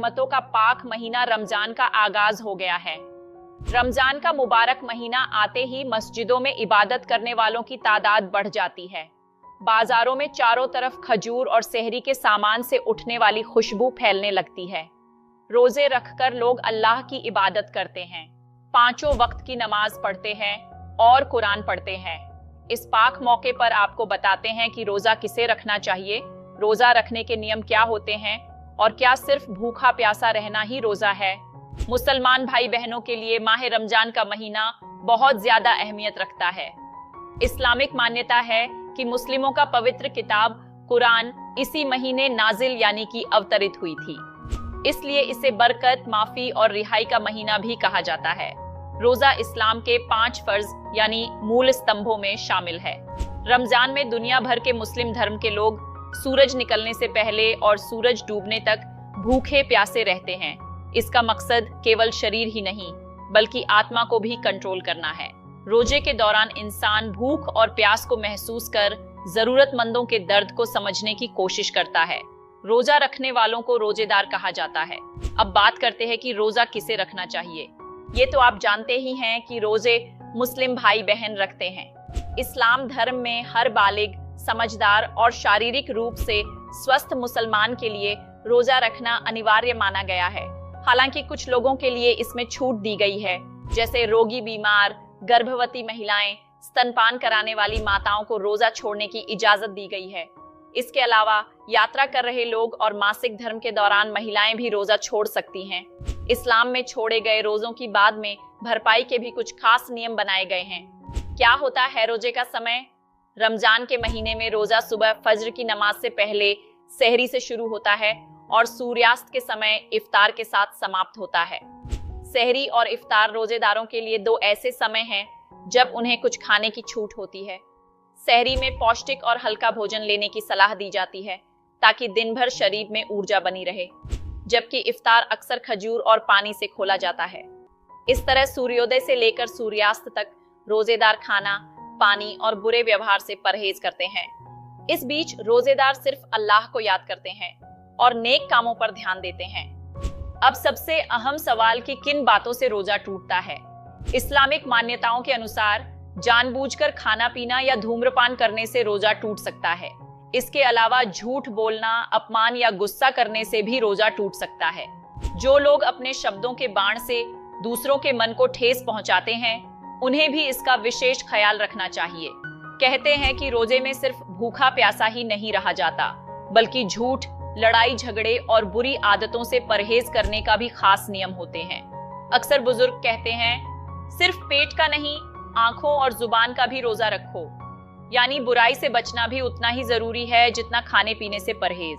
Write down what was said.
रहमतों का पाक महीना रमजान का आगाज हो गया है। रमजान का मुबारक महीना आते ही मस्जिदों में इबादत करने वालों की तादाद बढ़ जाती है। बाजारों में चारों तरफ खजूर और सहरी के सामान से उठने वाली खुशबू फैलने लगती है। रोजे रखकर लोग अल्लाह की इबादत करते हैं, 5 वक्त की नमाज पढ़ते हैं और कुरान पढ़ते हैं। इस पाक मौके पर आपको बताते हैं कि रोजा किसे रखना चाहिए, रोजा रखने के नियम क्या होते हैं और क्या सिर्फ भूखा प्यासा रहना ही रोजा है। मुसलमान भाई बहनों के लिए माह रमजान का महीना बहुत ज्यादा अहमियत रखता है। इस्लामिक मान्यता है कि मुस्लिमों का पवित्र किताब कुरान इसी महीने नाजिल यानी कि अवतरित हुई थी, इसलिए इसे बरकत, माफी और रिहाई का महीना भी कहा जाता है। रोजा इस्लाम के 5 फर्ज यानी मूल स्तंभों में शामिल है। रमजान में दुनिया भर के मुस्लिम धर्म के लोग सूरज निकलने से पहले और सूरज डूबने तक भूखे प्यासे रहते हैं। इसका मकसद केवल शरीर ही नहीं बल्कि आत्मा को भी कंट्रोल करना है। रोजे के दौरान इंसान भूख और प्यास को महसूस कर जरूरतमंदों के दर्द को समझने की कोशिश करता है। रोजा रखने वालों को रोजेदार कहा जाता है। अब बात करते हैं कि रोजा किसे रखना चाहिए। ये तो आप जानते ही हैं कि रोजे मुस्लिम भाई बहन रखते हैं। इस्लाम धर्म में हर बालिग, समझदार और शारीरिक रूप से स्वस्थ मुसलमान के लिए रोजा रखना अनिवार्य माना गया है। हालांकि कुछ लोगों के लिए इसमें छूट दी गई है, जैसे रोगी, बीमार, गर्भवती महिलाएं, स्तनपान कराने वाली माताओं को रोजा छोड़ने की इजाजत दी गई है। इसके अलावा यात्रा कर रहे लोग और मासिक धर्म के दौरान महिलाएं भी रोजा छोड़ सकती हैं। इस्लाम में छोड़े गए रोजों की बाद में भरपाई के भी कुछ खास नियम बनाए गए हैं। क्या होता है रोजे का समय? रमजान के महीने में रोजा सुबह फज्र की नमाज से पहले सहरी से शुरू होता है और सूर्यास्त के समय इफ्तार के साथ समाप्त होता है। सहरी और इफ्तार रोजेदारों के लिए 2 ऐसे समय हैं जब उन्हें कुछ खाने की छूट होती है। सहरी में पौष्टिक और हल्का भोजन लेने की सलाह दी जाती है ताकि दिन भर शरीर में ऊर्जा बनी रहे, जबकि इफ्तार अक्सर खजूर और पानी से खोला जाता है। इस तरह सूर्योदय से लेकर सूर्यास्त तक रोजेदार खाना, पानी और बुरे व्यवहार से परहेज करते हैं। इस बीच रोजेदार सिर्फ अल्लाह को याद करते हैं और नेक कामों पर ध्यान देते हैं। अब सबसे अहम सवाल कि किन बातों से रोजा टूटता है। इस्लामिक मान्यताओं के अनुसार जानबूझकर खाना पीना या धूम्रपान करने से रोजा टूट सकता है। इसके अलावा झूठ बोलना, अपमान या गुस्सा करने से भी रोजा टूट सकता है। जो लोग अपने शब्दों के बाण से दूसरों के मन को ठेस पहुंचाते हैं, उन्हें भी इसका विशेष ख्याल रखना चाहिए। कहते हैं कि रोजे में सिर्फ भूखा प्यासा ही नहीं रहा जाता, बल्कि झूठ, लड़ाई झगड़े और बुरी आदतों से परहेज करने का भी खास नियम होते हैं। अक्सर बुजुर्ग कहते हैं, सिर्फ पेट का नहीं, आंखों और जुबान का भी रोजा रखो। यानी बुराई से बचना भी उतना ही जरूरी है जितना खाने पीने से परहेज।